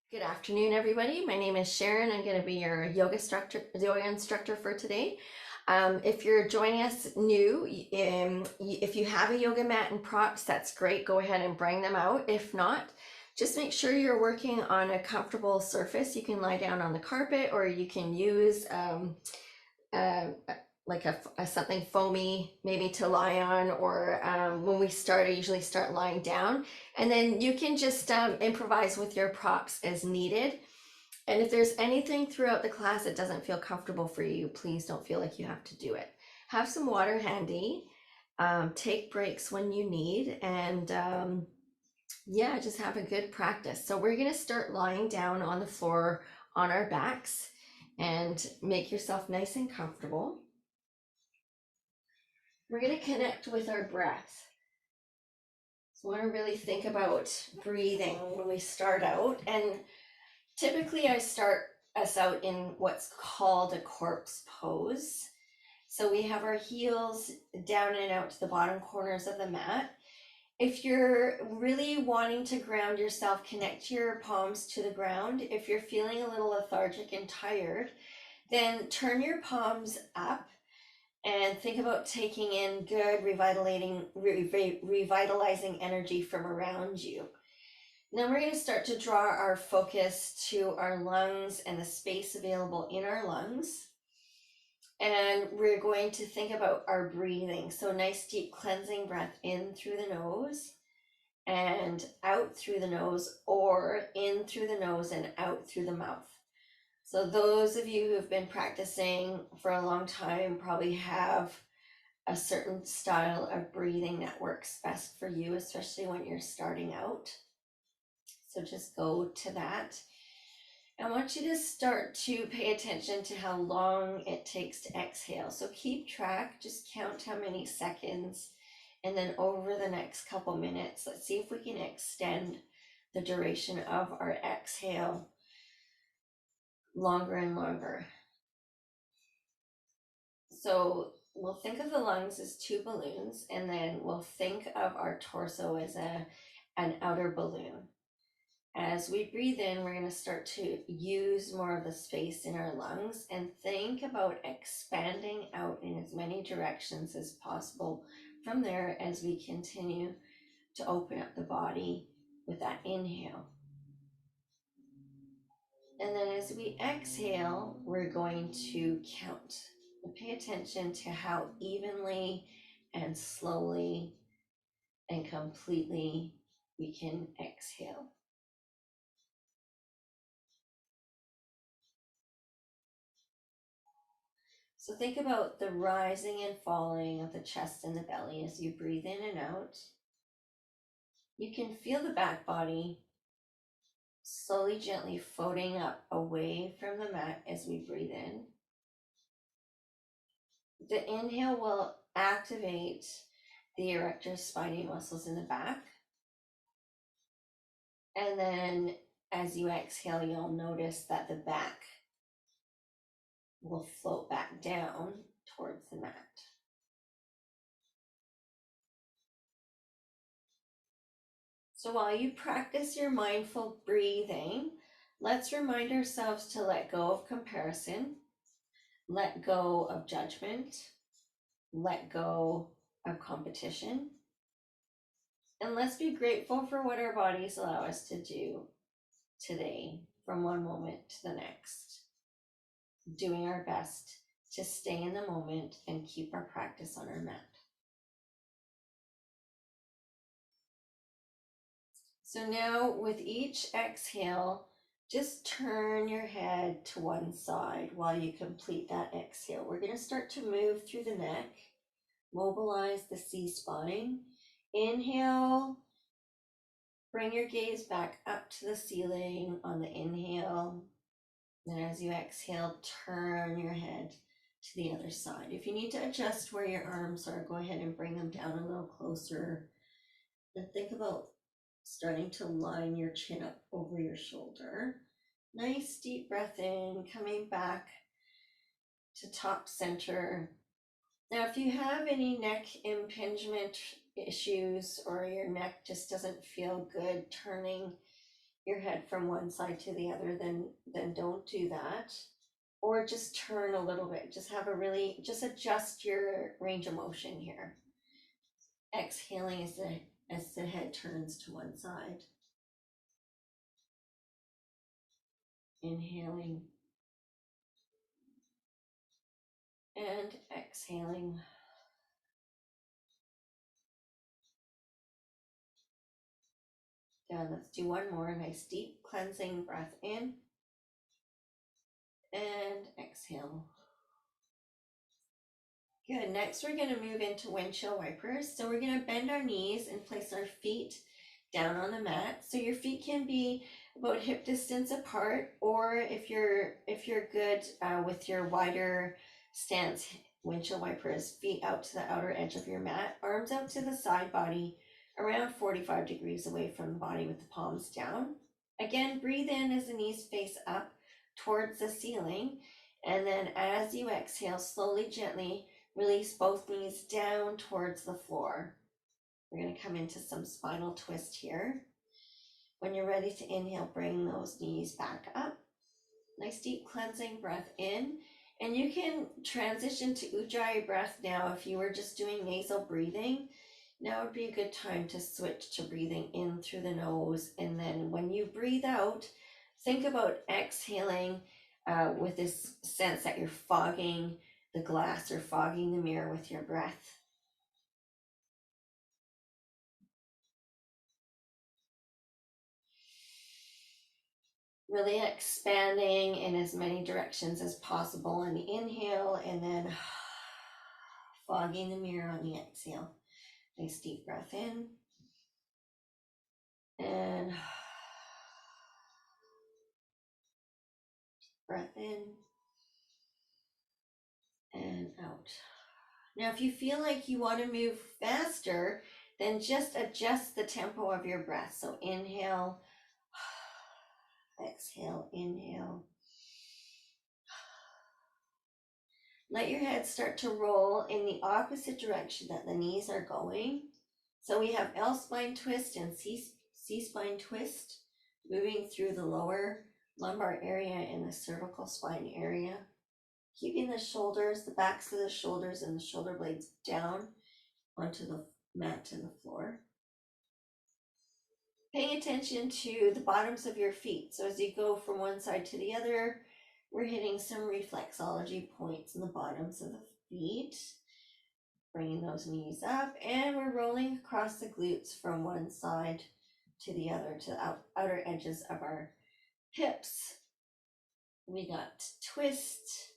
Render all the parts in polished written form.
Good afternoon, everybody. My name is Sharon. I'm going to be your yoga instructor for today. If you're joining us new, if you have a yoga mat and props, that's great. Go ahead and bring them out. If not, just make sure you're working on a comfortable surface. You can lie down on the carpet, or you can use uh, like a something foamy maybe to lie on, or when we start, I usually start lying down, and then you can just improvise with your props as needed. And if there's anything throughout the class that doesn't feel comfortable for you, please don't feel like you have to do it. Have some water handy, take breaks when you need, and yeah, just have a good practice. So we're gonna start lying down on the floor on our backs, and make yourself nice and comfortable. We're going to connect with our breath. So I want to really think about breathing when we start out. And typically I start us out in what's called a corpse pose. So we have our heels down and out to the bottom corners of the mat. If you're really wanting to ground yourself, connect your palms to the ground. If you're feeling a little lethargic and tired, then turn your palms up and think about taking in good revitalizing energy from around you. Now we're going to start to draw our focus to our lungs and the space available in our lungs. And we're going to think about our breathing. So nice deep cleansing breath in through the nose and out through the nose, or in through the nose and out through the mouth. So those of you who've been practicing for a long time probably have a certain style of breathing that works best for you, especially when you're starting out. So just go to that. I want you to start to pay attention to how long it takes to exhale. So keep track, just count how many seconds, and then over the next couple minutes, let's see if we can extend the duration of our exhale longer and longer. So we'll think of the lungs as two balloons, and then we'll think of our torso as an outer balloon. As we breathe in, we're going to start to use more of the space in our lungs and think about expanding out in as many directions as possible from there as we continue to open up the body with that inhale. And then as we exhale, we're going to count. Pay attention to how evenly and slowly and completely we can exhale. So think about the rising and falling of the chest and the belly as you breathe in and out. You can feel the back body slowly, gently floating up away from the mat as we breathe in. The inhale will activate the erector spinae muscles in the back. And then as you exhale, you'll notice that the back will float back down towards the mat. So while you practice your mindful breathing, let's remind ourselves to let go of comparison, let go of judgment, let go of competition, and let's be grateful for what our bodies allow us to do today from one moment to the next, doing our best to stay in the moment and keep our practice on our mat. So now with each exhale, just turn your head to one side while you complete that exhale. We're going to start to move through the neck, mobilize the C-spine. Inhale, bring your gaze back up to the ceiling on the inhale. And as you exhale, turn your head to the other side. If you need to adjust where your arms are, go ahead and bring them down a little closer. And think about starting to line your chin up over your shoulder. Nice deep breath in, coming back to top center. Now, if you have any neck impingement issues or your neck just doesn't feel good turning your head from one side to the other, then don't do that. Or just turn a little bit, just have a really, just adjust your range of motion here. Exhaling as the head turns to one side. Inhaling and exhaling. Good, let's do one more. Nice deep cleansing breath in and exhale. Good, next we're going to move into windshield wipers. So we're going to bend our knees and place our feet down on the mat. So your feet can be about hip distance apart, or if you're good with your wider stance windshield wipers, feet out to the outer edge of your mat, arms out to the side body, around 45 degrees away from the body with the palms down. Again, breathe in as the knees face up towards the ceiling, and then as you exhale, slowly, gently release both knees down towards the floor. We're going to come into some spinal twist here. When you're ready to inhale, bring those knees back up. Nice deep cleansing breath in. And you can transition to Ujjayi breath now. If you were just doing nasal breathing, now would be a good time to switch to breathing in through the nose. And then when you breathe out, think about exhaling with this sense that you're fogging the glass or fogging the mirror with your breath. Really expanding in as many directions as possible on the inhale, and then fogging the mirror on the exhale. Nice deep breath in and breath in and out. Now, if you feel like you want to move faster, then just adjust the tempo of your breath. So inhale, exhale, inhale. Let your head start to roll in the opposite direction that the knees are going. So we have L spine twist and C spine twist, moving through the lower lumbar area and the cervical spine area. Keeping the shoulders, the backs of the shoulders and the shoulder blades down onto the mat and the floor. Paying attention to the bottoms of your feet. So as you go from one side to the other, we're hitting some reflexology points in the bottoms of the feet. Bringing those knees up, and we're rolling across the glutes from one side to the other, to the outer edges of our hips. We got twist.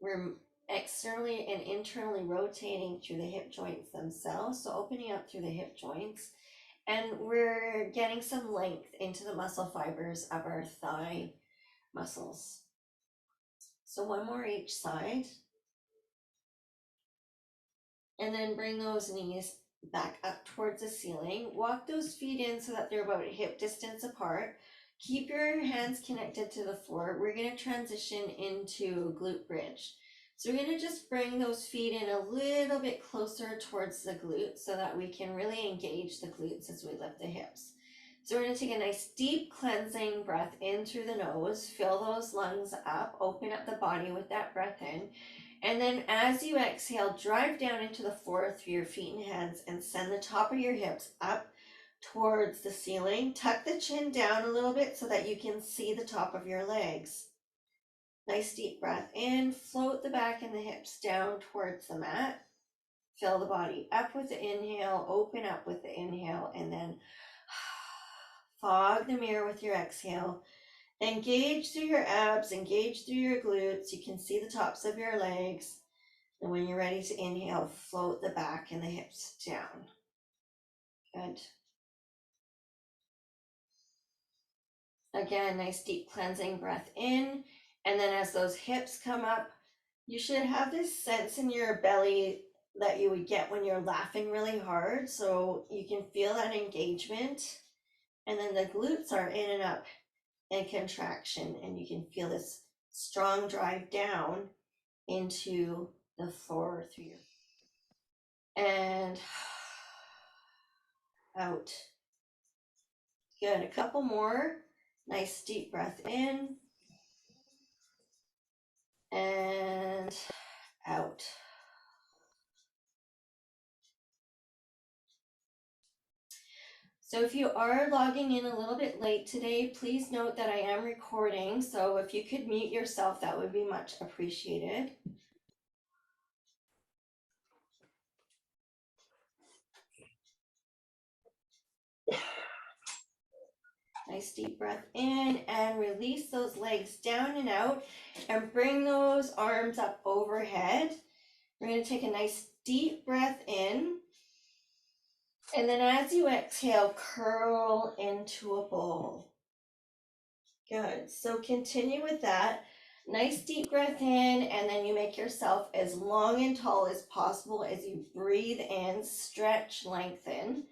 We're externally and internally rotating through the hip joints themselves, so opening up through the hip joints, and we're getting some length into the muscle fibers of our thigh muscles. So one more each side. And then bring those knees back up towards the ceiling. Walk those feet in so that they're about hip distance apart. Keep your hands connected to the floor. We're going to transition into glute bridge. So we're going to just bring those feet in a little bit closer towards the glutes so that we can really engage the glutes as we lift the hips. So we're going to take a nice deep cleansing breath in through the nose. Fill those lungs up. Open up the body with that breath in. And then as you exhale, drive down into the floor through your feet and hands and send the top of your hips up towards the ceiling. Tuck the chin down a little bit so that you can see the top of your legs. Nice deep breath in, float the back and the hips down towards the mat. Fill the body up with the inhale, open up with the inhale, and then fog the mirror with your exhale. Engage through your abs, engage through your glutes. You can see the tops of your legs. And when you're ready to inhale, float the back and the hips down. Good. Again, nice deep cleansing breath in. And then as those hips come up, you should have this sense in your belly that you would get when you're laughing really hard. So you can feel that engagement. And then the glutes are in and up and contraction, and you can feel this strong drive down into the floor through your and out. Good, a couple more. Nice deep breath in and out. So if you are logging in a little bit late today, please note that I am recording. So if you could mute yourself, that would be much appreciated. Nice deep breath in and release those legs down and out and bring those arms up overhead. We're going to take a nice deep breath in. And then as you exhale, curl into a ball. Good. So continue with that. Nice deep breath in, and then you make yourself as long and tall as possible as you breathe in, stretch, lengthen.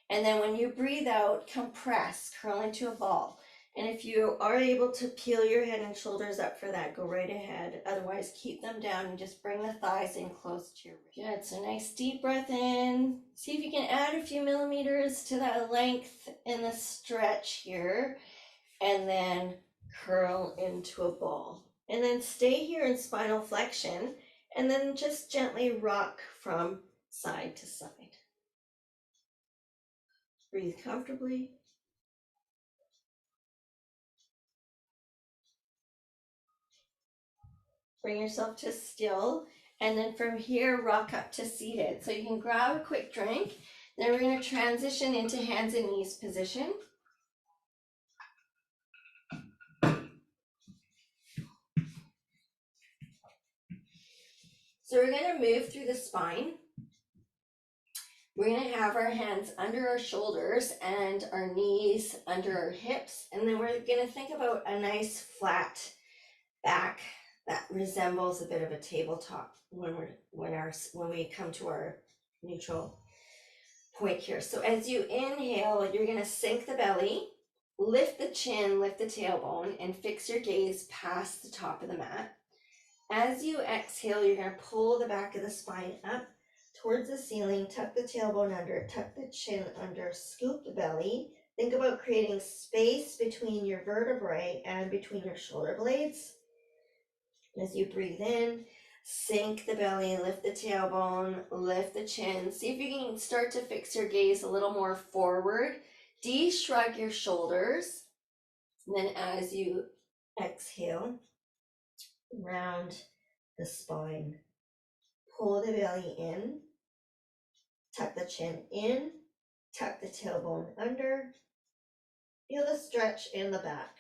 And then when you breathe out, compress, curl into a ball. And if you are able to peel your head and shoulders up for that, go right ahead. Otherwise, keep them down and just bring the thighs in close to your wrist. Good. So nice deep breath in. See if you can add a few millimeters to that length in the stretch here. And then curl into a ball. And then stay here in spinal flexion, and then just gently rock from side to side. Breathe comfortably. Bring yourself to still, and then from here, rock up to seated. So you can grab a quick drink. Then we're going to transition into hands and knees position. So we're going to move through the spine. We're going to have our hands under our shoulders and our knees under our hips. And then we're going to think about a nice flat back that resembles a bit of a tabletop when we come to our neutral point here. So as you inhale, you're going to sink the belly, lift the chin, lift the tailbone, and fix your gaze past the top of the mat. As you exhale, you're going to pull the back of the spine up towards the ceiling, tuck the tailbone under, tuck the chin under, scoop the belly. Think about creating space between your vertebrae and between your shoulder blades. As you breathe in, sink the belly, lift the tailbone, lift the chin. See if you can start to fix your gaze a little more forward. De-shrug your shoulders. And then as you exhale, round the spine. Pull the belly in, tuck the chin in, tuck the tailbone under. Feel the stretch in the back.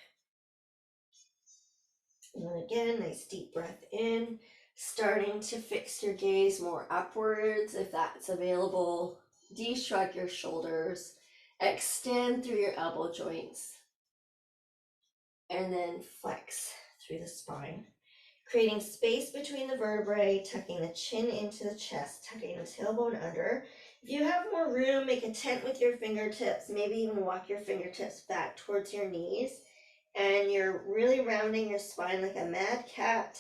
And then again, nice deep breath in, starting to fix your gaze more upwards if that's available. De-shrug your shoulders, extend through your elbow joints, and then flex through the spine. Creating space between the vertebrae, tucking the chin into the chest, tucking the tailbone under. If you have more room, make a tent with your fingertips, maybe even walk your fingertips back towards your knees. And you're really rounding your spine like a mad cat,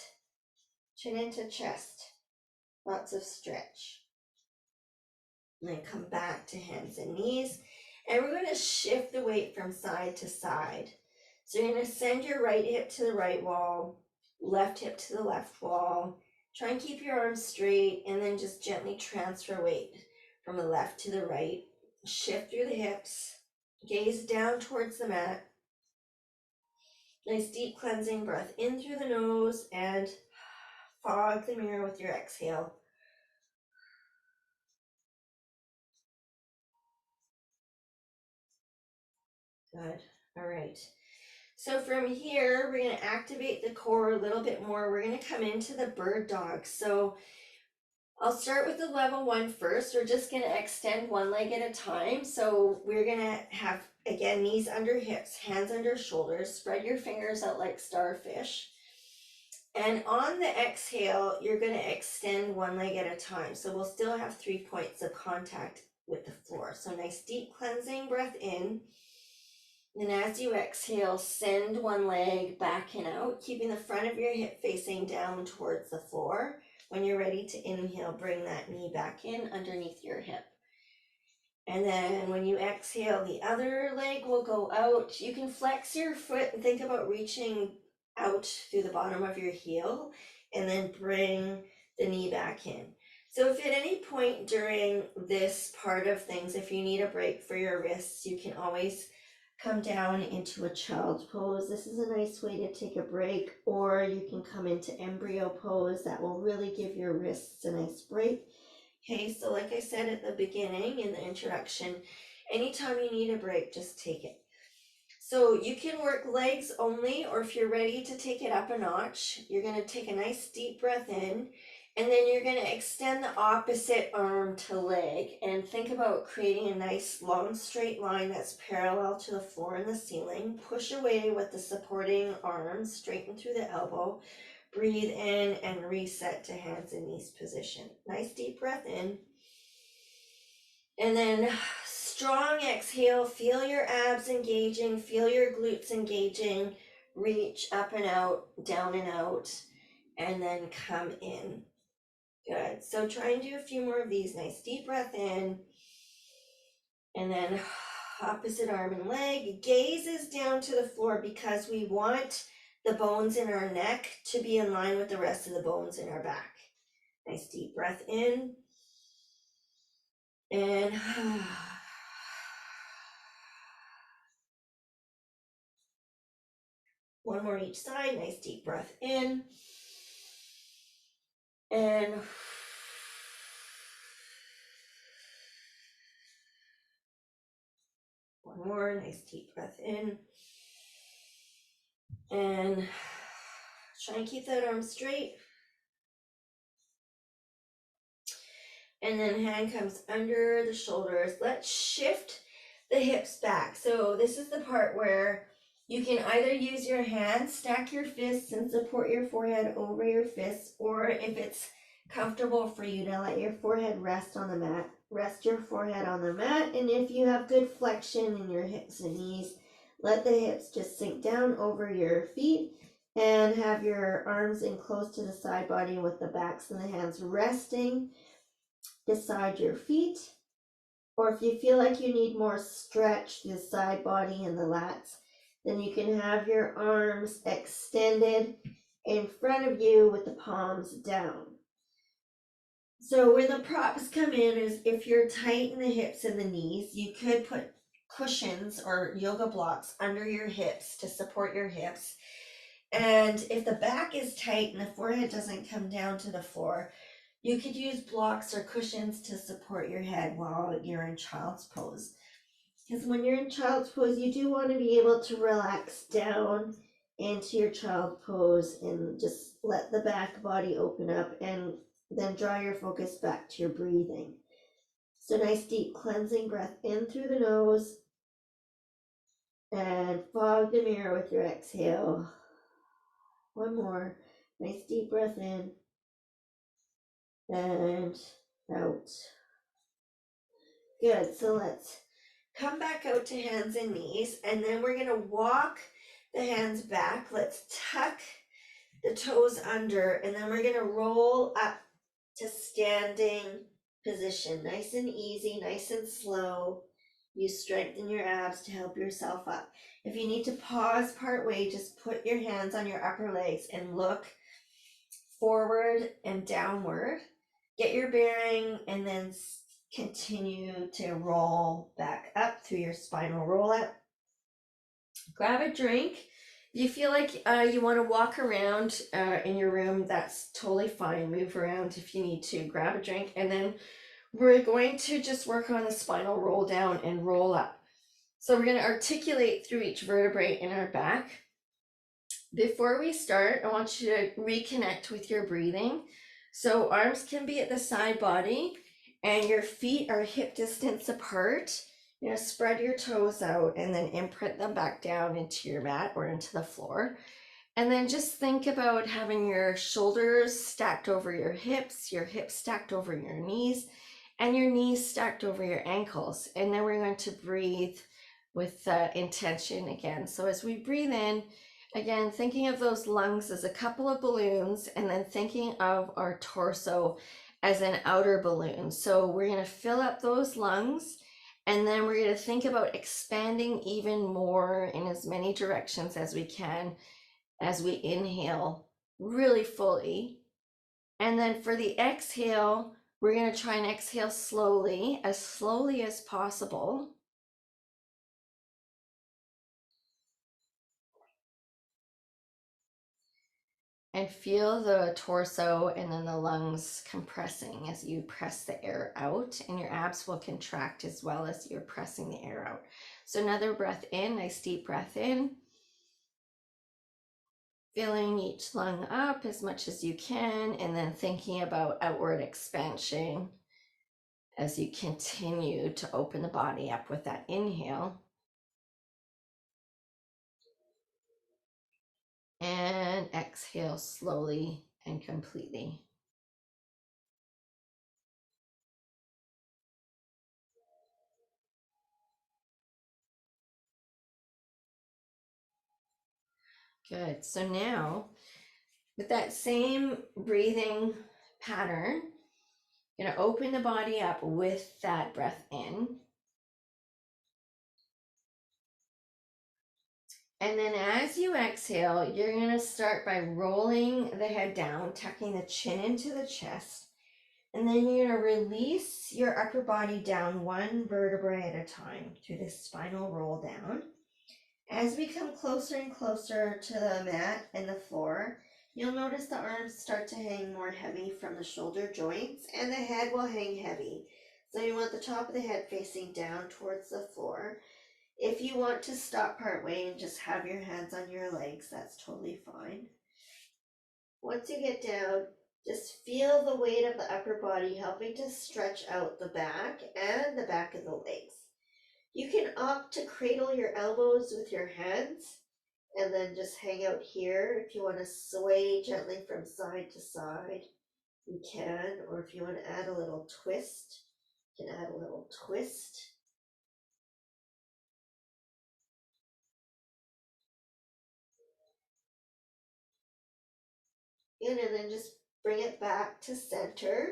chin into chest, lots of stretch. And then come back to hands and knees. And we're going to shift the weight from side to side. So you're going to send your right hip to the right wall, left hip to the left wall. Try and keep your arms straight and then just gently transfer weight from the left to the right. Shift through the hips, gaze down towards the mat. Nice deep cleansing breath in through the nose and fog the mirror with your exhale. Good. All right. So from here, we're going to activate the core a little bit more. We're going to come into the bird dog. So I'll start with the level 1 first. We're just going to extend one leg at a time. So we're going to have, again, knees under hips, hands under shoulders. Spread your fingers out like starfish. And on the exhale, you're going to extend one leg at a time. So we'll still have 3 points of contact with the floor. So nice deep cleansing breath in. And as you exhale, send one leg back and out, keeping the front of your hip facing down towards the floor. When you're ready to inhale, bring that knee back in underneath your hip. And then when you exhale, the other leg will go out. You can flex your foot and think about reaching out through the bottom of your heel and then bring the knee back in. So if at any point during this part of things, if you need a break for your wrists, you can always come down into a child's pose. This is a nice way to take a break, or you can come into embryo pose. That will really give your wrists a nice break. Okay, so like I said at the beginning in the introduction, anytime you need a break, just take it. So you can work legs only, or if you're ready to take it up a notch, you're going to take a nice deep breath in, and then you're going to extend the opposite arm to leg, and think about creating a nice long straight line that's parallel to the floor and the ceiling. Push away with the supporting arm, straighten through the elbow. Breathe in and reset to hands and knees position. Nice deep breath in. And then strong exhale. Feel your abs engaging. Feel your glutes engaging. Reach up and out, down and out, and then come in. Good. So try and do a few more of these. Nice deep breath in. And then opposite arm and leg. Gaze is down to the floor because we want the bones in our neck to be in line with the rest of the bones in our back. Nice deep breath in. And one more each side. Nice deep breath in. And one more. Nice deep breath in. And try and keep that arm straight. And then hand comes under the shoulders. Let's shift the hips back. So this is the part where you can either use your hands, stack your fists and support your forehead over your fists, or if it's comfortable for you to let your forehead rest on the mat, rest your forehead on the mat. And if you have good flexion in your hips and knees, let the hips just sink down over your feet and have your arms in close to the side body with the backs and the hands resting beside your feet. Or if you feel like you need more stretch to the side body and the lats, then you can have your arms extended in front of you with the palms down. So where the props come in is if you're tight in the hips and the knees, you could put cushions or yoga blocks under your hips to support your hips. And if the back is tight and the forehead doesn't come down to the floor, you could use blocks or cushions to support your head while you're in child's pose. Because when you're in child's pose, you do want to be able to relax down into your child pose and just let the back body open up, and then draw your focus back to your breathing. So nice deep cleansing breath in through the nose, and fog the mirror with your exhale. One more. Nice deep breath in and out. Good. So let's come back out to hands and knees, and then we're going to walk the hands back. Let's tuck the toes under, and then we're going to roll up to standing position. Nice and easy, nice and slow. You strengthen your abs to help yourself up. If you need to pause part way, just put your hands on your upper legs and look forward and downward. Get your bearing, and then continue to roll back up through your spinal roll up. Grab a drink. If you feel like you want to walk around in your room, that's totally fine. Move around if you need to. Grab a drink, and then we're going to just work on the spinal roll down and roll up. So we're going to articulate through each vertebrae in our back. Before we start, I want you to reconnect with your breathing. So arms can be at the side body, and your feet are hip distance apart. You know, spread your toes out and then imprint them back down into your mat or into the floor. And then just think about having your shoulders stacked over your hips stacked over your knees, and your knees stacked over your ankles. And then we're going to breathe with intention again. So as we breathe in, again, thinking of those lungs as a couple of balloons, and then thinking of our torso as an outer balloon. So we're going to fill up those lungs, And then we're going to think about expanding even more in as many directions as we can as we inhale really fully. And then for the exhale, we're going to try and exhale slowly as possible. And feel the torso and then the lungs compressing as you press the air out, and your abs will contract as well as you're pressing the air out. So another breath in, nice deep breath in. Filling each lung up as much as you can, and then thinking about outward expansion as you continue to open the body up with that inhale. And exhale slowly and completely. Good. So now, with that same breathing pattern, you're going to open the body up with that breath in. And then as you exhale, you're going to start by rolling the head down, tucking the chin into the chest. And then you're going to release your upper body down one vertebrae at a time through this spinal roll down. As we come closer and closer to the mat and the floor, you'll notice the arms start to hang more heavy from the shoulder joints, and the head will hang heavy. So you want the top of the head facing down towards the floor. If you want to stop partway and just have your hands on your legs, that's totally fine. Once you get down, just feel the weight of the upper body helping to stretch out the back and the back of the legs. You can opt to cradle your elbows with your hands and then just hang out here. If you want to sway gently from side to side, you can. Or if you want to add a little twist, you can add a little twist. And then just bring it back to center.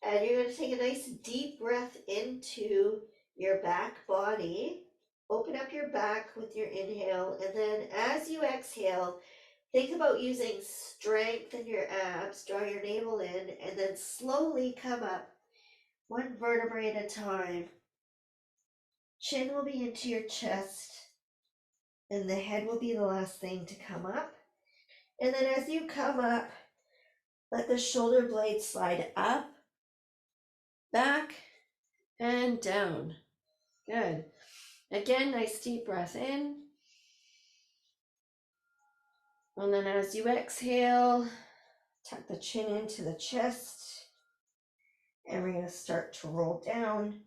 And you're going to take a nice deep breath into your back body. Open up your back with your inhale. And then as you exhale, think about using strength in your abs. Draw your navel in and then slowly come up one vertebrae at a time. Chin will be into your chest and the head will be the last thing to come up. And then as you come up, let the shoulder blades slide up, back, and down. Good. Again, nice deep breath in. And then as you exhale, tuck the chin into the chest. And we're going to start to roll down.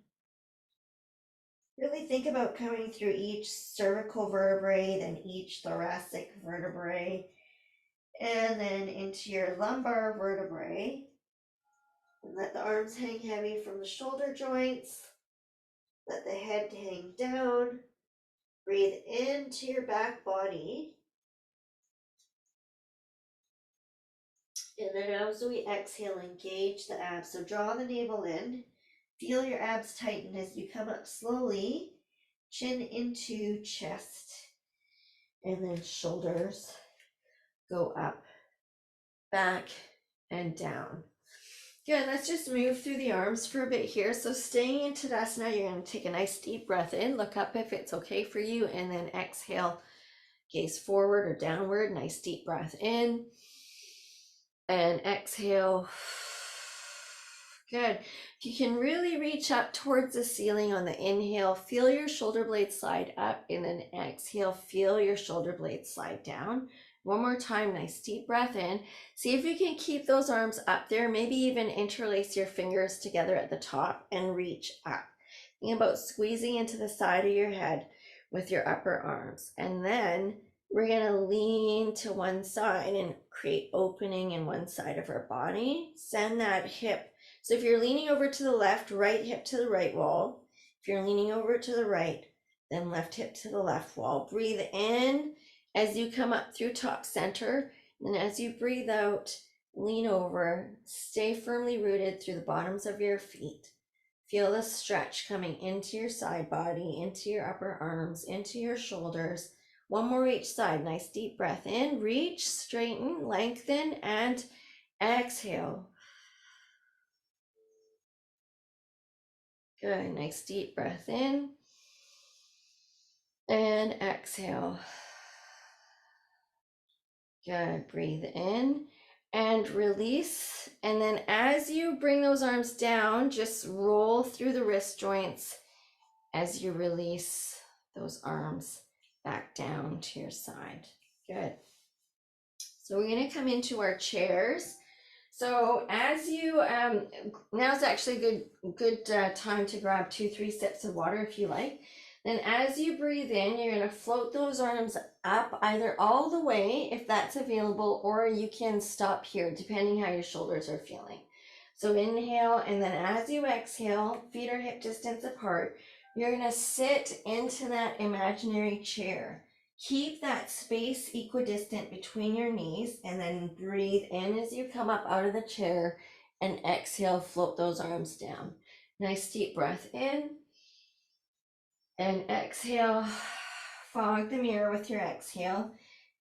Really think about coming through each cervical vertebrae, then each thoracic vertebrae, and then into your lumbar vertebrae. And let the arms hang heavy from the shoulder joints. Let the head hang down. Breathe into your back body. And then as we exhale, engage the abs. So draw the navel in. Feel your abs tighten as you come up slowly. Chin into chest. And then shoulders go up, back, and down. Good, let's just move through the arms for a bit here. So staying in Tadasana, you're going to take a nice deep breath in. Look up if it's okay for you. And then exhale, gaze forward or downward. Nice deep breath in. And exhale. Good. If you can really reach up towards the ceiling on the inhale, feel your shoulder blades slide up, and then exhale, feel your shoulder blades slide down. One more time, nice deep breath in. See if you can keep those arms up there, maybe even interlace your fingers together at the top and reach up. Think about squeezing into the side of your head with your upper arms. And then we're going to lean to one side and create opening in one side of our body. Send that hip. So if you're leaning over to the left, right hip to the right wall. If you're leaning over to the right, then left hip to the left wall. Breathe in as you come up through top center. And as you breathe out, lean over. Stay firmly rooted through the bottoms of your feet. Feel the stretch coming into your side body, into your upper arms, into your shoulders. One more each side. Nice deep breath in, reach, straighten, lengthen, and exhale. Good. Nice deep breath in and exhale. Good. Breathe in and release. And then as you bring those arms down, just roll through the wrist joints as you release those arms back down to your side. Good. So we're going to come into our chairs. So as you, now's actually a good time to grab 2-3 sips of water if you like. Then as you breathe in, you're going to float those arms up either all the way if that's available, or you can stop here depending how your shoulders are feeling. So inhale, and then as you exhale, feet are hip distance apart. You're going to sit into that imaginary chair. Keep that space equidistant between your knees, and then breathe in as you come up out of the chair, and exhale, float those arms down. Nice deep breath in and exhale. Fog the mirror with your exhale.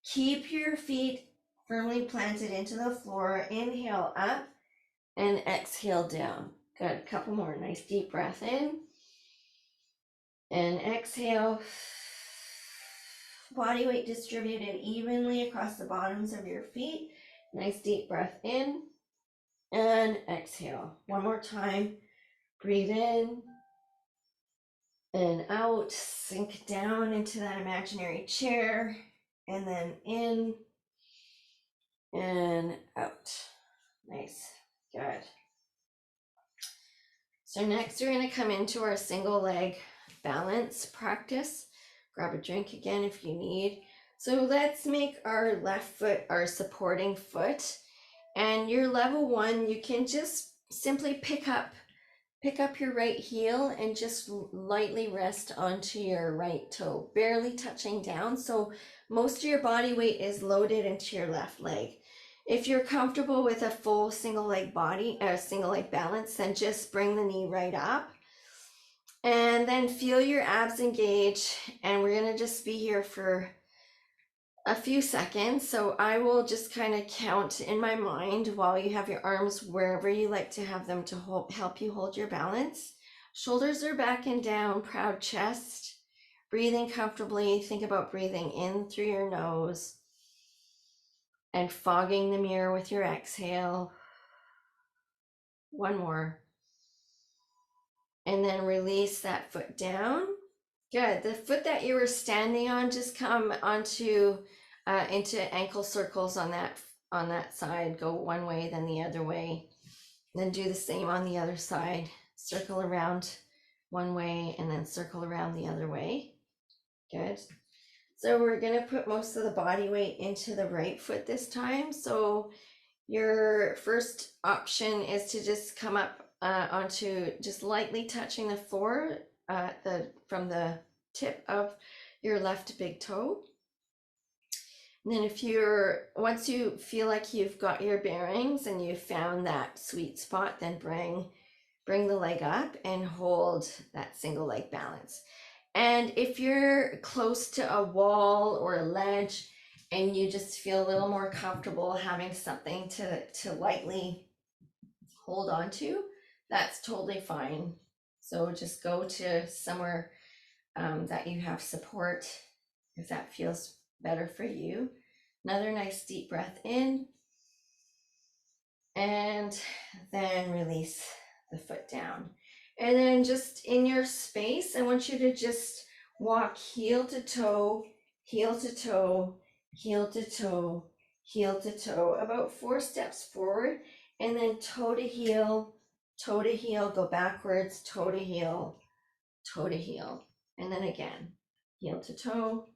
Keep your feet firmly planted into the floor. Inhale up and exhale down. Good. A couple more. Nice deep breath in and exhale. Body weight distributed evenly across the bottoms of your feet. Nice deep breath in and exhale. One more time. Breathe in and out. Sink down into that imaginary chair, and then in and out. Nice. Good. So next we're going to come into our single leg balance practice. Grab a drink again if you need. So let's make our left foot our supporting foot. And your level 1, you can just simply pick up your right heel and just lightly rest onto your right toe, barely touching down. So most of your body weight is loaded into your left leg. If you're comfortable with a full single leg balance, then just bring the knee right up. And then feel your abs engage, and we're going to just be here for a few seconds. So I will just kind of count in my mind while you have your arms wherever you like to have them to help you hold your balance. Shoulders are back and down, proud chest. Breathing comfortably. Think about breathing in through your nose and fogging the mirror with your exhale. One more. And then release that foot down. Good. The foot that you were standing on, just come onto into ankle circles on that side. Go one way, then the other way. Then do the same on the other side. Circle around one way and then circle around the other way. Good. So we're going to put most of the body weight into the right foot this time. So your first option is to just come up onto just lightly touching the floor from the tip of your left big toe. And then once you feel like you've got your bearings and you've found that sweet spot, then bring the leg up and hold that single leg balance. And if you're close to a wall or a ledge and you just feel a little more comfortable having something to lightly hold on to, that's totally fine. So just go to somewhere that you have support if that feels better for you. Another nice deep breath in, and then release the foot down. And then just in your space, I want you to just walk heel to toe, heel to toe, heel to toe, heel to toe, about 4 steps forward, and then toe to heel, go backwards, toe to heel, and then again, heel to toe,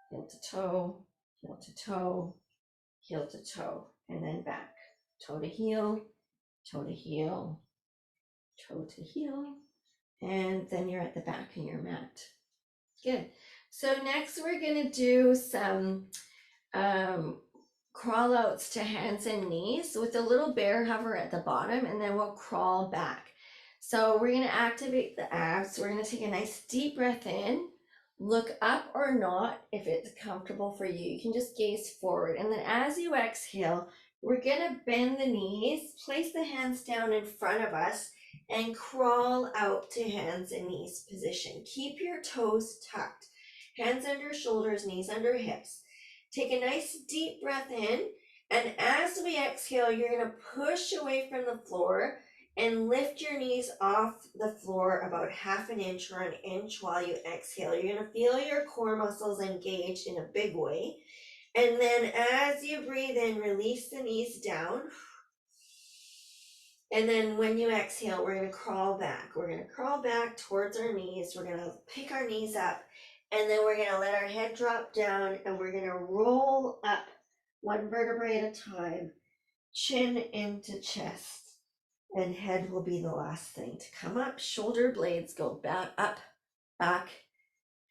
heel to toe, heel to toe, heel to toe, and then back, toe to heel, toe to heel, toe to heel, and then you're at the back of your mat. Good. So next we're going to do some crawl outs to hands and knees with a little bear hover at the bottom, and then we'll crawl back. So we're going to activate the abs. We're going to take a nice deep breath in, look up or not if it's comfortable for you. You can just gaze forward. And then as you exhale, we're going to bend the knees, place the hands down in front of us, and crawl out to hands and knees position. Keep your toes tucked, hands under shoulders, knees under hips. Take a nice deep breath in, and as we exhale, you're going to push away from the floor and lift your knees off the floor about 1/2 inch or 1 inch while you exhale. You're going to feel your core muscles engaged in a big way. And then as you breathe in, release the knees down. And then when you exhale, we're going to crawl back. We're going to crawl back towards our knees. We're going to pick our knees up. And then we're going to let our head drop down, and we're going to roll up 1 vertebrae at a time, chin into chest. And head will be the last thing to come up. Shoulder blades go back, up, back,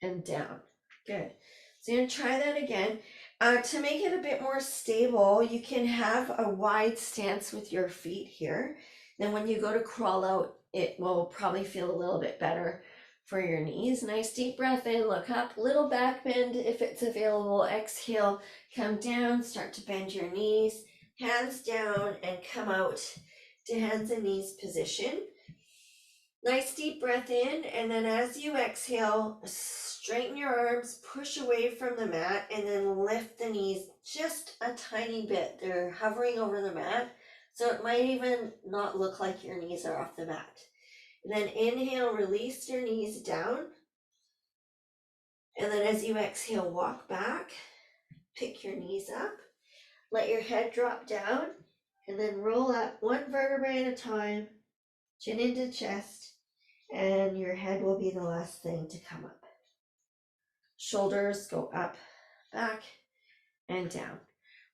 and down. Good. So you're going to try that again. To make it a bit more stable, you can have a wide stance with your feet here. Then when you go to crawl out, it will probably feel a little bit better for your knees. Nice deep breath in, look up, little back bend if it's available. Exhale, come down, start to bend your knees, hands down, and come out to hands and knees position. Nice deep breath in, and then as you exhale, straighten your arms, push away from the mat, and then lift the knees just a tiny bit. They're hovering over the mat, so it might even not look like your knees are off the mat. And then inhale, release your knees down. And then as you exhale, walk back, pick your knees up, let your head drop down, and then roll up 1 vertebrae at a time, chin into chest, and your head will be the last thing to come up. Shoulders go up, back, and down.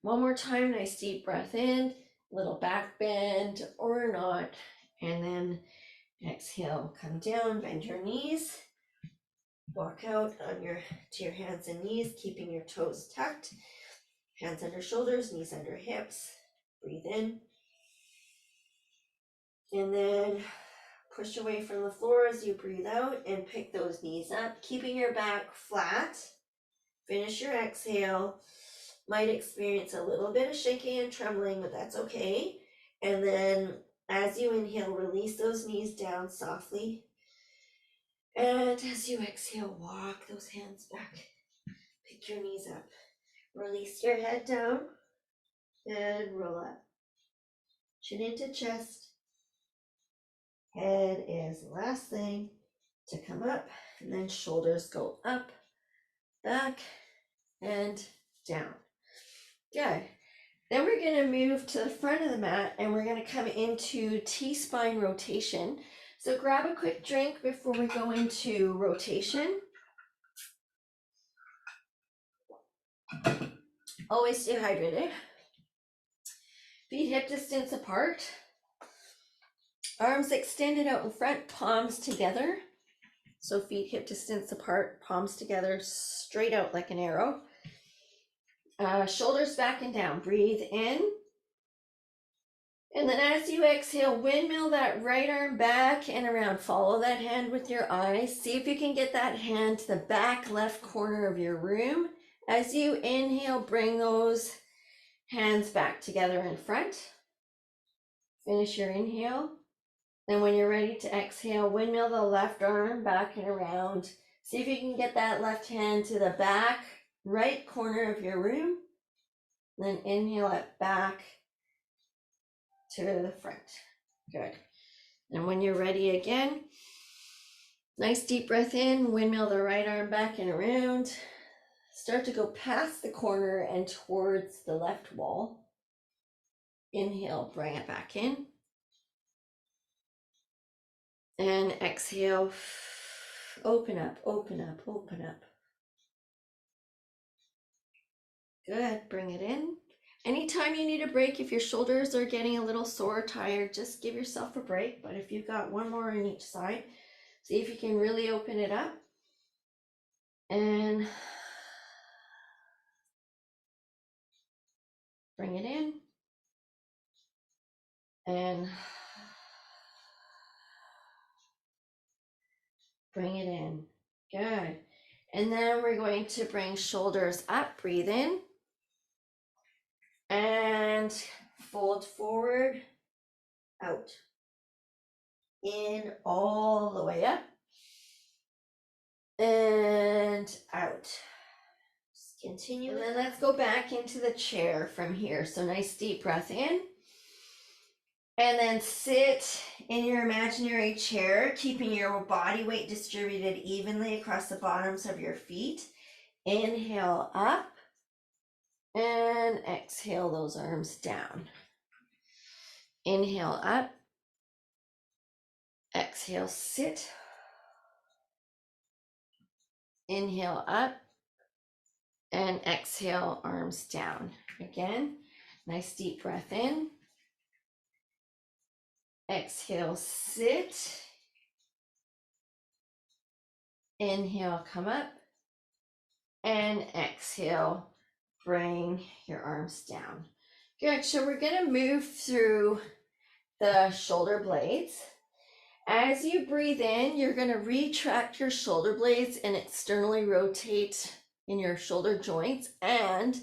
One more time, nice deep breath in, little back bend or not, and then exhale, come down, bend your knees, walk out on to your hands and knees, keeping your toes tucked, hands under shoulders, knees under hips. Breathe in, and then push away from the floor as you breathe out and pick those knees up, keeping your back flat. Finish your exhale. Might experience a little bit of shaking and trembling, but that's okay. And then as you inhale, release those knees down softly. And as you exhale, walk those hands back. Pick your knees up. Release your head down and roll up. Chin into chest. Head is the last thing to come up, and then shoulders go up, back, and down. Good. Then we're going to move to the front of the mat, and we're going to come into T-spine rotation. So grab a quick drink before we go into rotation. Always stay hydrated. Feet hip distance apart. Arms extended out in front, palms together. So feet hip distance apart, palms together, straight out like an arrow. Shoulders back and down. Breathe in. And then as you exhale, windmill that right arm back and around. Follow that hand with your eyes. See if you can get that hand to the back left corner of your room. As you inhale, bring those hands back together in front. Finish your inhale. Then when you're ready to exhale, windmill the left arm back and around. See if you can get that left hand to the back right corner of your room. Then inhale it back to the front. Good. And when you're ready again, nice deep breath in, windmill the right arm back and around. Start to go past the corner and towards the left wall. Inhale, bring it back in. And exhale, open up, open up, open up. Good, bring it in. Anytime you need a break, if your shoulders are getting a little sore, tired, just give yourself a break. But if you've got one more on each side, see if you can really open it up. And bring it in. And Bring it in. Good. And then we're going to bring shoulders up, breathe in. And fold forward, out. In all the way up. And out. Just continue. And then let's go back into the chair from here. So nice deep breath in. And then sit in your imaginary chair, keeping your body weight distributed evenly across the bottoms of your feet. Inhale up and exhale those arms down. Inhale up, exhale, sit. Inhale up and exhale, arms down. Again, nice deep breath in. Exhale, sit. Inhale, come up. And exhale, bring your arms down. Good, so we're gonna move through the shoulder blades. As you breathe in, you're gonna retract your shoulder blades and externally rotate in your shoulder joints and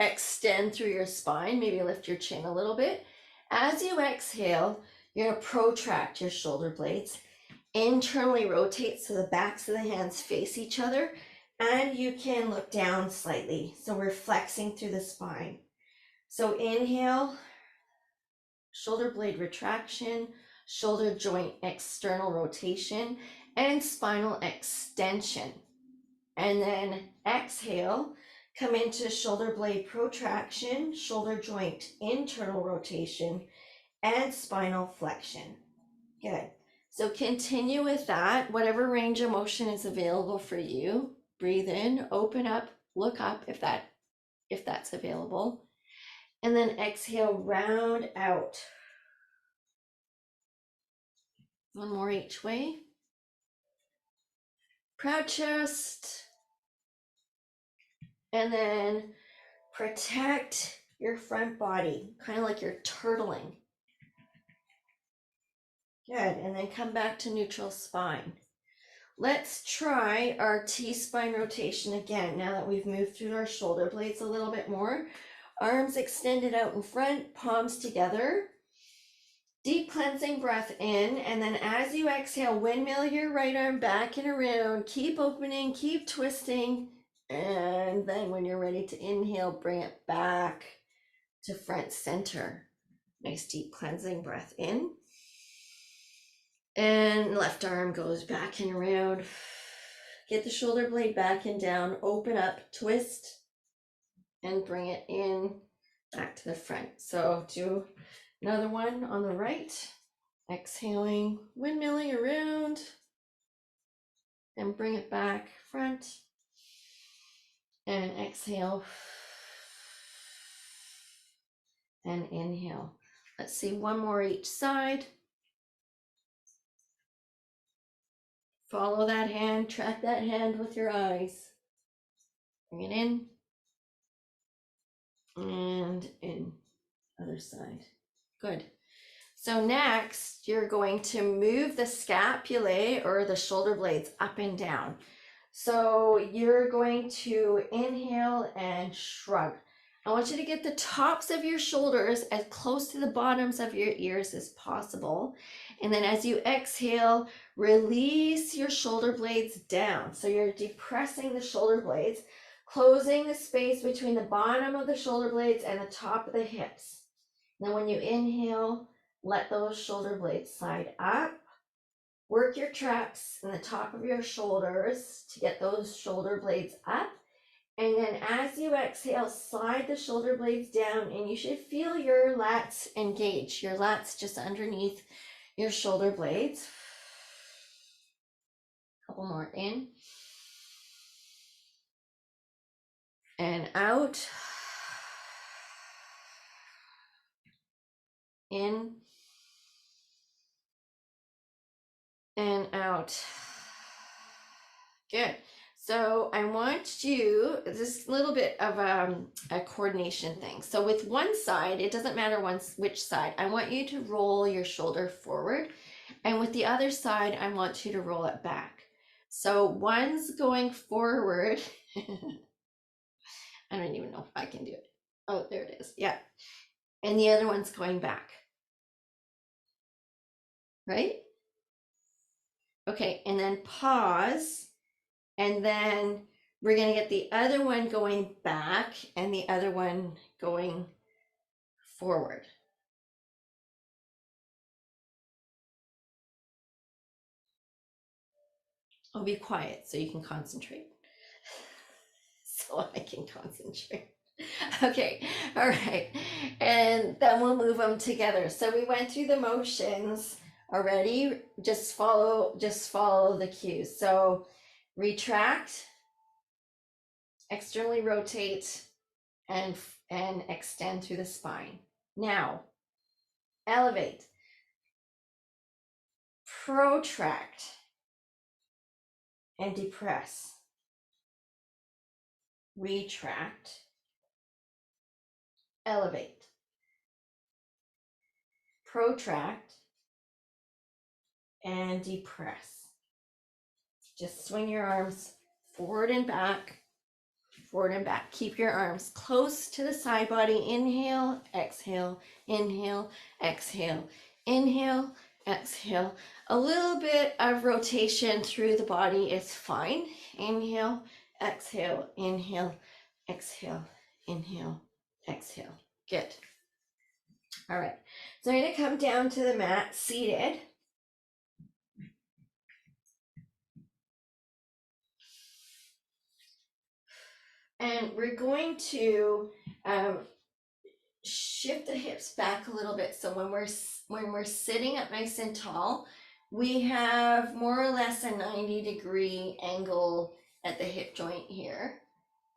extend through your spine. Maybe lift your chin a little bit. As you exhale, you're gonna protract your shoulder blades, internally rotate so the backs of the hands face each other, and you can look down slightly. So we're flexing through the spine. So inhale, shoulder blade retraction, shoulder joint external rotation, and spinal extension. And then exhale, come into shoulder blade protraction, shoulder joint internal rotation, and spinal flexion. Good. So continue with that, whatever range of motion is available for you. Breathe in, open up, look up if that's available. And then exhale, round out. One more each way. Proud chest. And then protect your front body, kind of like you're turtling. Good, and then come back to neutral spine. Let's try our T-spine rotation again, now that we've moved through our shoulder blades a little bit more. Arms extended out in front, palms together. Deep cleansing breath in, and then as you exhale, windmill your right arm back and around. Keep opening, keep twisting, and then when you're ready to inhale, bring it back to front center. Nice deep cleansing breath in. And left arm goes back and around. Get the shoulder blade back and down, open up, twist, and bring it in back to the front. So do another one on the right. Exhaling, windmilling around, and bring it back front. And exhale. And inhale. Let's see, one more each side. Follow that hand, track that hand with your eyes. Bring it in. And in. Other side. Good. So next, you're going to move the scapulae or the shoulder blades up and down. So you're going to inhale and shrug. I want you to get the tops of your shoulders as close to the bottoms of your ears as possible. And then as you exhale, release your shoulder blades down. So you're depressing the shoulder blades, closing the space between the bottom of the shoulder blades and the top of the hips. Now when you inhale, let those shoulder blades slide up. Work your traps in the top of your shoulders to get those shoulder blades up. And then as you exhale, slide the shoulder blades down, and you should feel your lats engage, your lats just underneath your shoulder blades. Couple more in and out. In and out. Good. So I want you, this little bit of a coordination thing. So with one side, it doesn't matter which side, I want you to roll your shoulder forward. And with the other side, I want you to roll it back. So one's going forward. I don't even know if I can do it. Oh, there it is. Yeah. And the other one's going back. Right? Okay, and then pause. And then we're going to get the other one going back and the other one going forward. I'll be quiet so you can concentrate. So I can concentrate. Okay, all right. And then we'll move them together. So we went through the motions already. Just follow the cues. So retract, externally rotate, and extend through the spine. Now, elevate, protract, and depress. Retract, elevate, protract, and depress. Just swing your arms forward and back, forward and back. Keep your arms close to the side body. Inhale, exhale, inhale, exhale, inhale, exhale. A little bit of rotation through the body is fine. Inhale, exhale, inhale, exhale, inhale, exhale. Good. All right. So I'm going to come down to the mat seated. And we're going to shift the hips back a little bit. So when we're sitting up nice and tall, we have more or less a 90-degree angle at the hip joint here.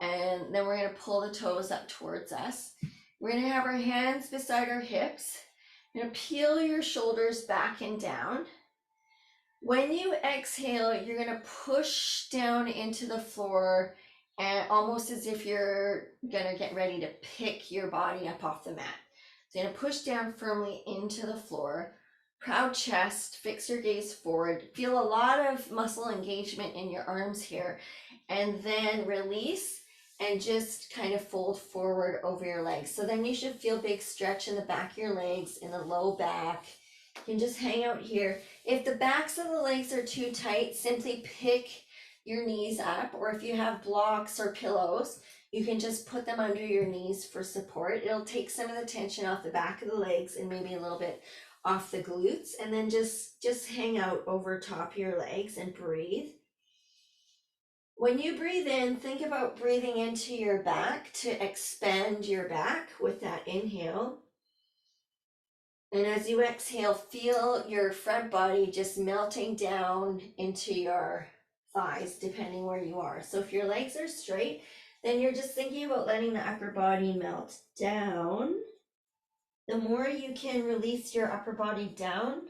And then we're going to pull the toes up towards us. We're going to have our hands beside our hips. You're going to peel your shoulders back and down. When you exhale, you're going to push down into the floor, and almost as if you're going to get ready to pick your body up off the mat. So you're going to push down firmly into the floor. Proud chest, fix your gaze forward. Feel a lot of muscle engagement in your arms here. And then release and just kind of fold forward over your legs. So then you should feel big stretch in the back of your legs, in the low back. You can just hang out here. If the backs of the legs are too tight, simply pick your knees up, or if you have blocks or pillows, you can just put them under your knees for support. It'll take some of the tension off the back of the legs and maybe a little bit off the glutes, and then just hang out over top of your legs and breathe. When you breathe in, think about breathing into your back to expand your back with that inhale. And as you exhale, feel your front body just melting down into your thighs, depending where you are. So if your legs are straight, then you're just thinking about letting the upper body melt down. The more you can release your upper body down,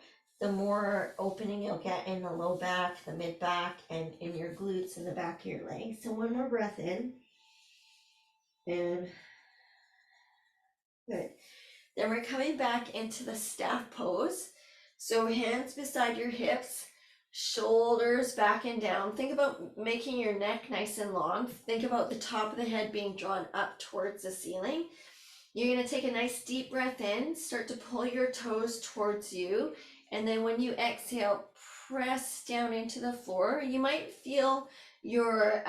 the more opening you'll get in the low back, the mid back, and in your glutes and the back of your legs. So one more breath in. And good. Then we're coming back into the staff pose. So hands beside your hips, shoulders back and down. Think about making your neck nice and long. Think about the top of the head being drawn up towards the ceiling. You're going to take a nice deep breath in, start to pull your toes towards you. And then when you exhale, press down into the floor. You might feel your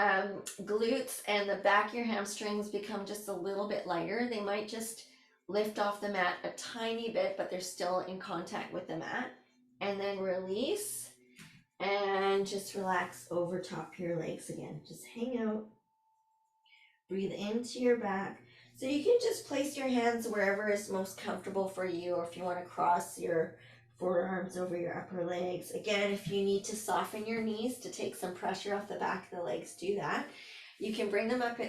glutes and the back of your hamstrings become just a little bit lighter. They might just lift off the mat a tiny bit, but they're still in contact with the mat. And then release and just relax over top of your legs again. Just hang out. Breathe into your back. So you can just place your hands wherever is most comfortable for you, or if you want to cross your forearms over your upper legs. Again, if you need to soften your knees to take some pressure off the back of the legs, do that. You can bring them up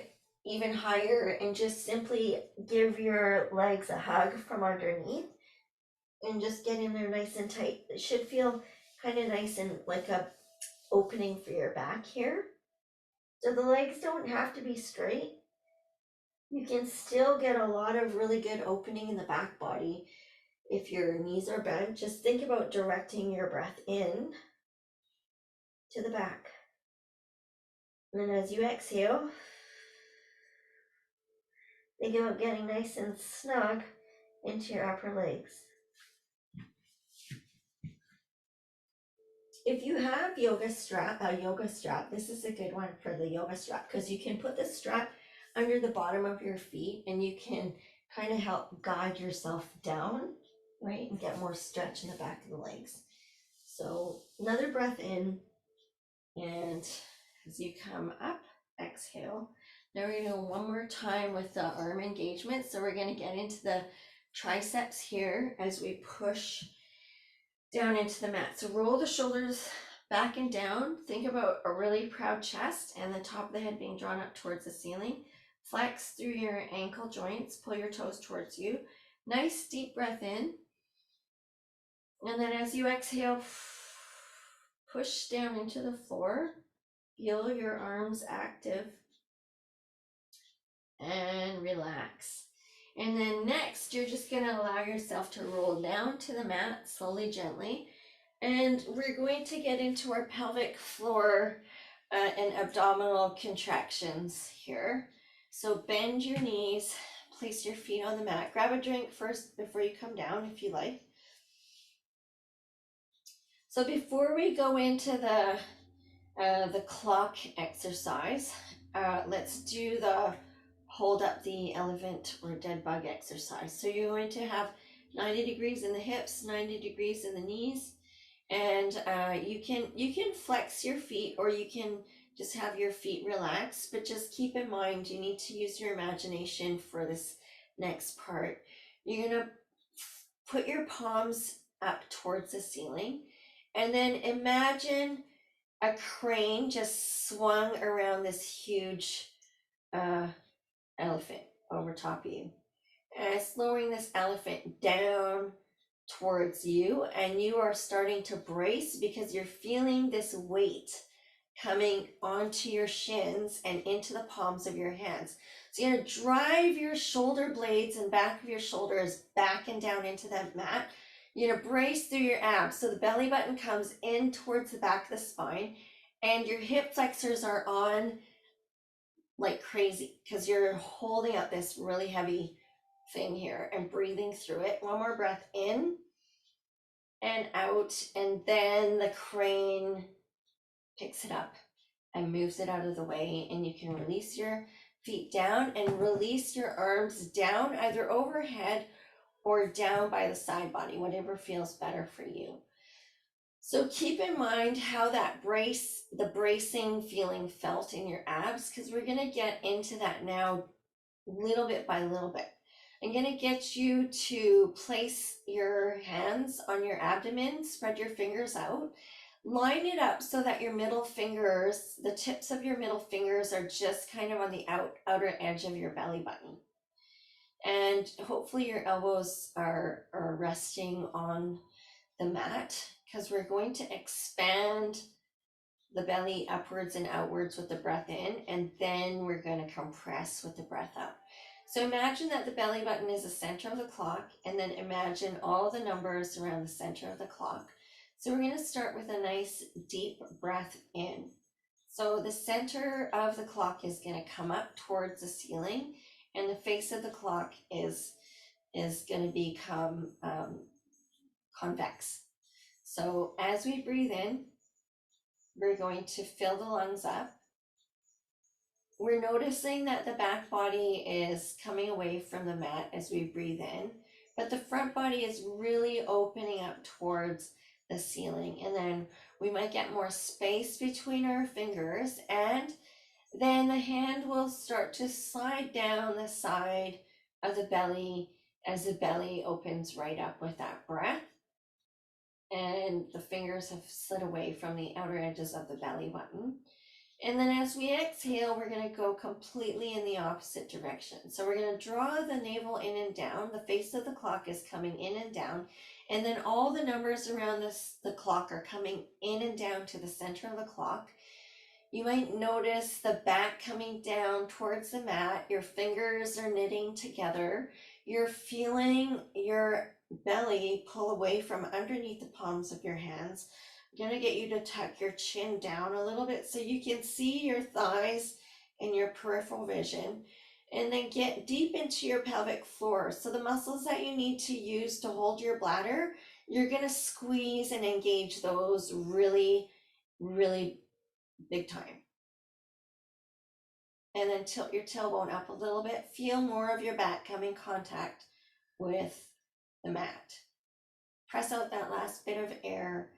even higher and just simply give your legs a hug from underneath and just get in there nice and tight. It should feel kind of nice and like a opening for your back here. So the legs don't have to be straight. You can still get a lot of really good opening in the back body if your knees are bent. Just think about directing your breath in to the back. And as you exhale, think about getting nice and snug into your upper legs. If you have a yoga strap, this is a good one for the yoga strap, because you can put the strap under the bottom of your feet and you can kind of help guide yourself down, right? And get more stretch in the back of the legs. So another breath in, and as you come up, exhale. Now we're gonna do one more time with the arm engagement. So we're gonna get into the triceps here as we push down into the mat. So roll the shoulders back and down. Think about a really proud chest and the top of the head being drawn up towards the ceiling. Flex through your ankle joints, pull your toes towards you. Nice deep breath in. And then as you exhale, push down into the floor. Feel your arms active and relax. And then next, you're just going to allow yourself to roll down to the mat slowly, gently. And we're going to get into our pelvic floor and abdominal contractions here. So bend your knees, place your feet on the mat. Grab a drink first before you come down if you like. So before we go into the clock exercise, let's do the hold up the elephant or dead bug exercise. So you're going to have 90 degrees in the hips, 90 degrees in the knees, and you can flex your feet, or you can just have your feet relaxed, but just keep in mind you need to use your imagination for this next part. You're gonna put your palms up towards the ceiling, and then imagine a crane just swung around this huge elephant over top of you, and it's lowering this elephant down towards you, and you are starting to brace because you're feeling this weight coming onto your shins and into the palms of your hands. So you're going to drive your shoulder blades and back of your shoulders back and down into that mat. You're going to brace through your abs, so the belly button comes in towards the back of the spine, and your hip flexors are on like crazy because you're holding up this really heavy thing here and breathing through it. One more breath in and out, and then the crane picks it up and moves it out of the way, and you can release your feet down and release your arms down, either overhead or down by the side body, whatever feels better for you. So keep in mind how that the bracing feeling felt in your abs, because we're going to get into that now little bit by little bit. I'm going to get you to place your hands on your abdomen, spread your fingers out, line it up so that your middle fingers, the tips of your middle fingers are just kind of on the outer edge of your belly button. And hopefully your elbows are resting on the mat, because we're going to expand the belly upwards and outwards with the breath in, and then we're going to compress with the breath out. So imagine that the belly button is the center of the clock, and then imagine all the numbers around the center of the clock. So we're going to start with a nice deep breath in. So the center of the clock is going to come up towards the ceiling, and the face of the clock is going to become convex. So as we breathe in, we're going to fill the lungs up. We're noticing that the back body is coming away from the mat as we breathe in, but the front body is really opening up towards the ceiling. And then we might get more space between our fingers, and then the hand will start to slide down the side of the belly as the belly opens right up with that breath. And the fingers have slid away from the outer edges of the belly button. And then as we exhale, we're going to go completely in the opposite direction. So we're going to draw the navel in and down. The face of the clock is coming in and down. And then all the numbers around the clock are coming in and down to the center of the clock. You might notice the back coming down towards the mat. Your fingers are knitting together. You're feeling your belly pull away from underneath the palms of your hands. I'm gonna get you to tuck your chin down a little bit so you can see your thighs and your peripheral vision. And then get deep into your pelvic floor. So the muscles that you need to use to hold your bladder, you're gonna squeeze and engage those really, really big time. And then tilt your tailbone up a little bit. Feel more of your back come in contact with the mat. Press out that last bit of air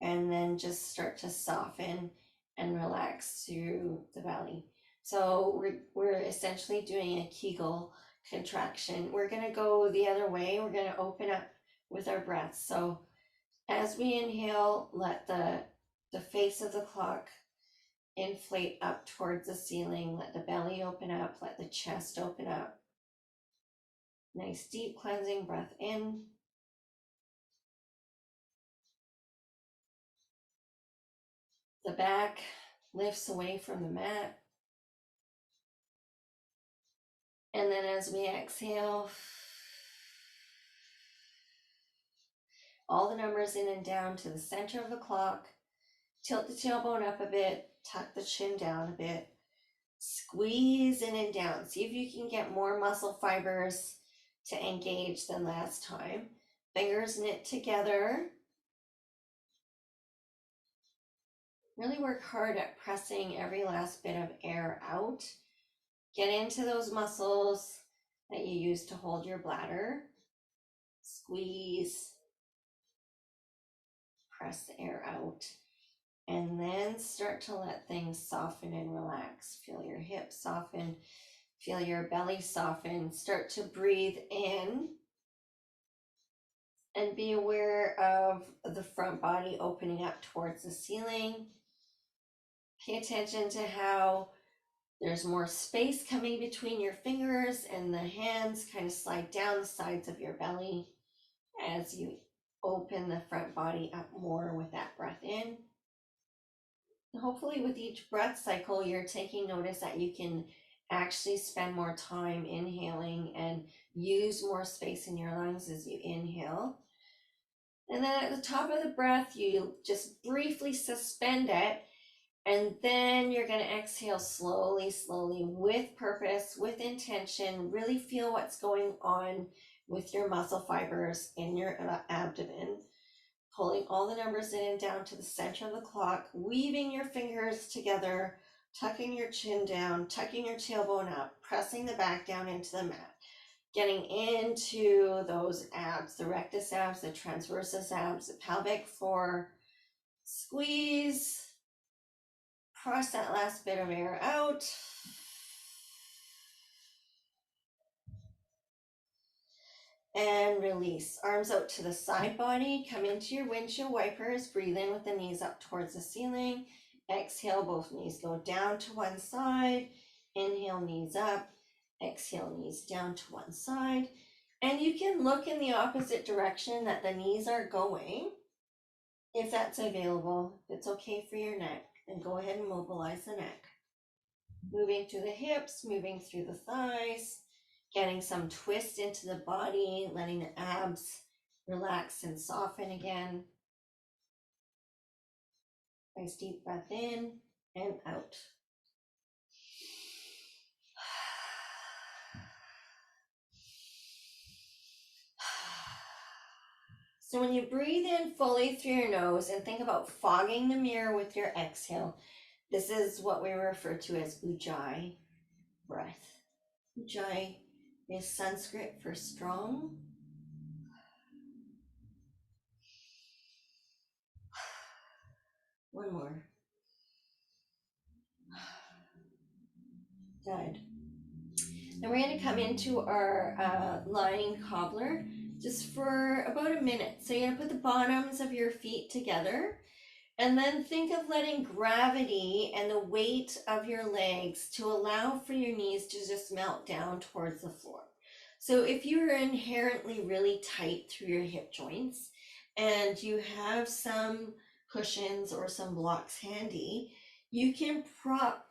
and then just start to soften and relax through the belly. So we're essentially doing a Kegel contraction. We're gonna go the other way. We're gonna open up with our breath. So as we inhale, let the face of the clock inflate up towards the ceiling. Let the belly open up, let the chest open up. Nice deep cleansing breath in. The back lifts away from the mat. And then as we exhale, all the numbers in and down to the center of the clock. Tilt the tailbone up a bit, tuck the chin down a bit, squeeze in and down. See if you can get more muscle fibers to engage than last time. Fingers knit together. Really work hard at pressing every last bit of air out. Get into those muscles that you use to hold your bladder. Squeeze. Press the air out. And then start to let things soften and relax. Feel your hips soften. Feel your belly soften. Start to breathe in. And be aware of the front body opening up towards the ceiling. Pay attention to how there's more space coming between your fingers and the hands kind of slide down the sides of your belly as you open the front body up more with that breath in. Hopefully with each breath cycle, you're taking notice that you can actually spend more time inhaling and use more space in your lungs as you inhale. And then at the top of the breath, you just briefly suspend it. And then you're going to exhale slowly, slowly, with purpose, with intention. Really feel what's going on with your muscle fibers in your abdomen. Pulling all the numbers in and down to the center of the clock, weaving your fingers together, tucking your chin down, tucking your tailbone up, pressing the back down into the mat, getting into those abs, the rectus abs, the transversus abs, the pelvic floor. Squeeze. Press that last bit of air out. And release. Arms out to the side body. Come into your windshield wipers. Breathe in with the knees up towards the ceiling. Exhale, both knees go down to one side. Inhale, knees up. Exhale, knees down to one side. And you can look in the opposite direction that the knees are going, if that's available. If it's okay for your neck, then go ahead and mobilize the neck. Moving through the hips, moving through the thighs, getting some twist into the body, letting the abs relax and soften again. Nice deep breath in and out. So when you breathe in fully through your nose and think about fogging the mirror with your exhale, this is what we refer to as Ujjayi breath. Ujjayi is Sanskrit for strong. One more. Good. Then we're going to come into our lying cobbler just for about a minute. So you're going to put the bottoms of your feet together and then think of letting gravity and the weight of your legs to allow for your knees to just melt down towards the floor. So if you're inherently really tight through your hip joints and you have some cushions or some blocks handy, you can prop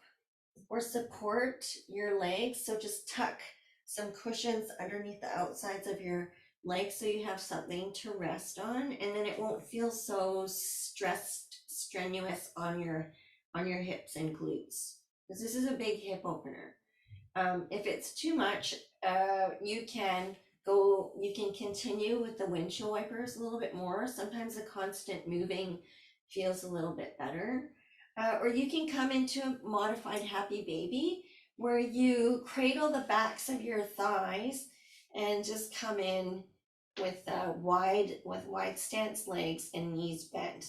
or support your legs. So just tuck some cushions underneath the outsides of your like so you have something to rest on, and then it won't feel so strenuous on your hips and glutes, because this is a big hip opener. If it's too much, you can continue with the windshield wipers a little bit more. Sometimes the constant moving feels a little bit better. Or you can come into a modified happy baby where you cradle the backs of your thighs and just come in with wide stance legs and knees bent.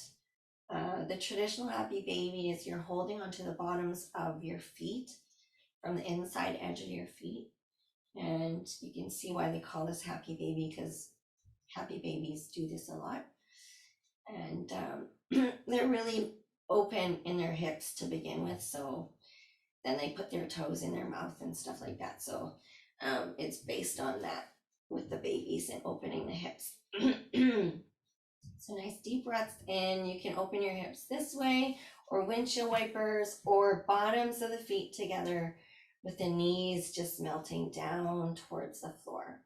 The traditional happy baby is you're holding onto the bottoms of your feet from the inside edge of your feet. And you can see why they call this happy baby, because happy babies do this a lot. And they're really open in their hips to begin with. So then they put their toes in their mouth and stuff like that. So it's based on that with the babies and opening the hips. So nice deep breaths in. You can open your hips this way, or windshield wipers, or bottoms of the feet together with the knees just melting down towards the floor.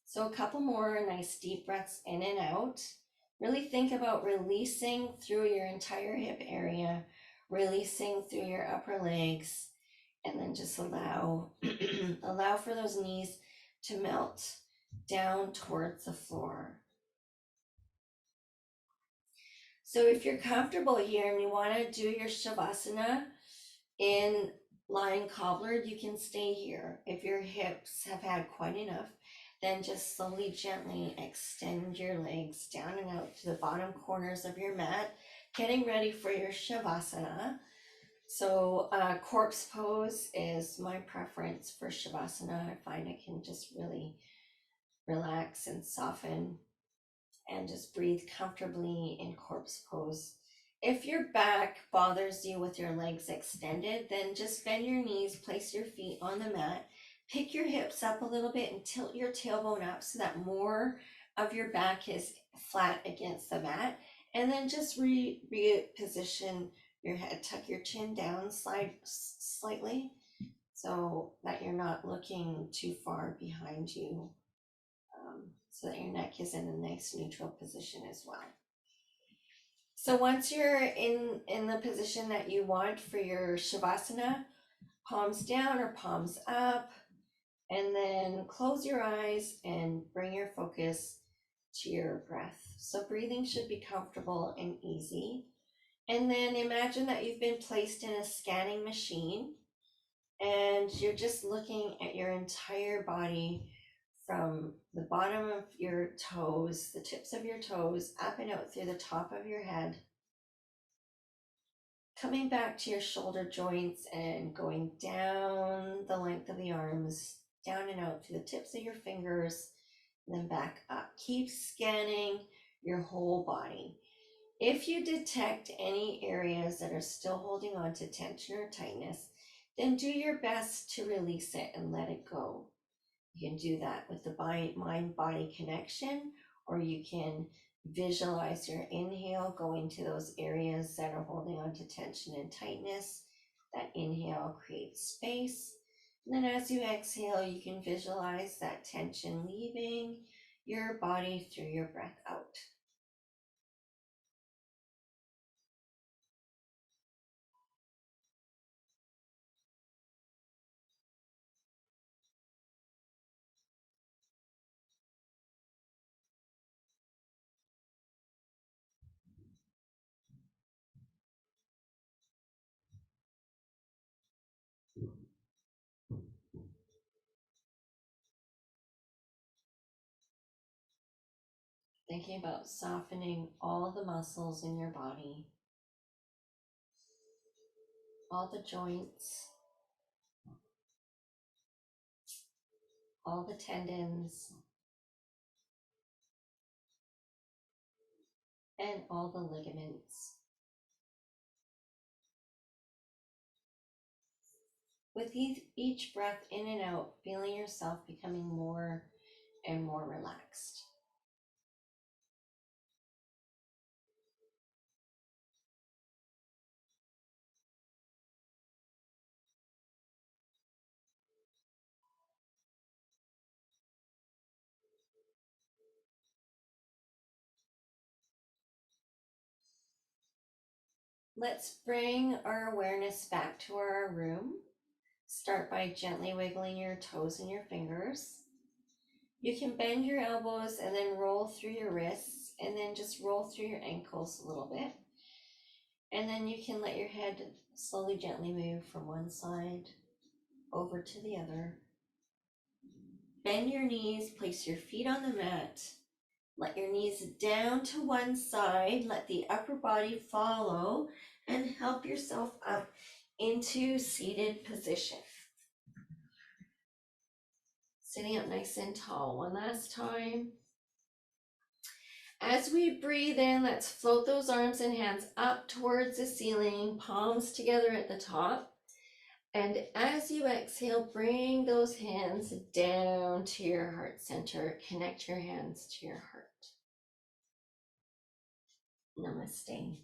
So a couple more nice deep breaths in and out. Really think about releasing through your entire hip area, releasing through your upper legs, and then just allow for those knees to melt down towards the floor. So if you're comfortable here and you want to do your Shavasana in lying cobblered, you can stay here. If your hips have had quite enough, then just slowly, gently extend your legs down and out to the bottom corners of your mat, getting ready for your Shavasana. So corpse pose is my preference for Shavasana. I find I can just really relax and soften and just breathe comfortably in corpse pose. If your back bothers you with your legs extended, then just bend your knees, place your feet on the mat, pick your hips up a little bit and tilt your tailbone up so that more of your back is flat against the mat. And then just reposition your head, tuck your chin down, slide slightly so that you're not looking too far behind you, so that your neck is in a nice neutral position as well. So once you're in the position that you want for your Shavasana, palms down or palms up, and then close your eyes and bring your focus to your breath. So breathing should be comfortable and easy. And then imagine that you've been placed in a scanning machine and you're just looking at your entire body from the bottom of your toes, the tips of your toes, up and out through the top of your head, coming back to your shoulder joints and going down the length of the arms, down and out to the tips of your fingers, and then back up. Keep scanning your whole body. If you detect any areas that are still holding on to tension or tightness, then do your best to release it and let it go. You can do that with the mind-body connection, or you can visualize your inhale going to those areas that are holding on to tension and tightness. That inhale creates space. And then as you exhale, you can visualize that tension leaving your body through your breath out. Thinking about softening all the muscles in your body, all the joints, all the tendons, and all the ligaments. With each breath in and out, feeling yourself becoming more and more relaxed. Let's bring our awareness back to our room. Start by gently wiggling your toes and your fingers. You can bend your elbows and then roll through your wrists, and then just roll through your ankles a little bit. And then you can let your head slowly, gently move from one side over to the other. Bend your knees, place your feet on the mat. Let your knees down to one side, let the upper body follow, and help yourself up into seated position. Sitting up nice and tall one last time. As we breathe in, let's float those arms and hands up towards the ceiling, palms together at the top. And as you exhale, bring those hands down to your heart center. Connect your hands to your heart. Namaste.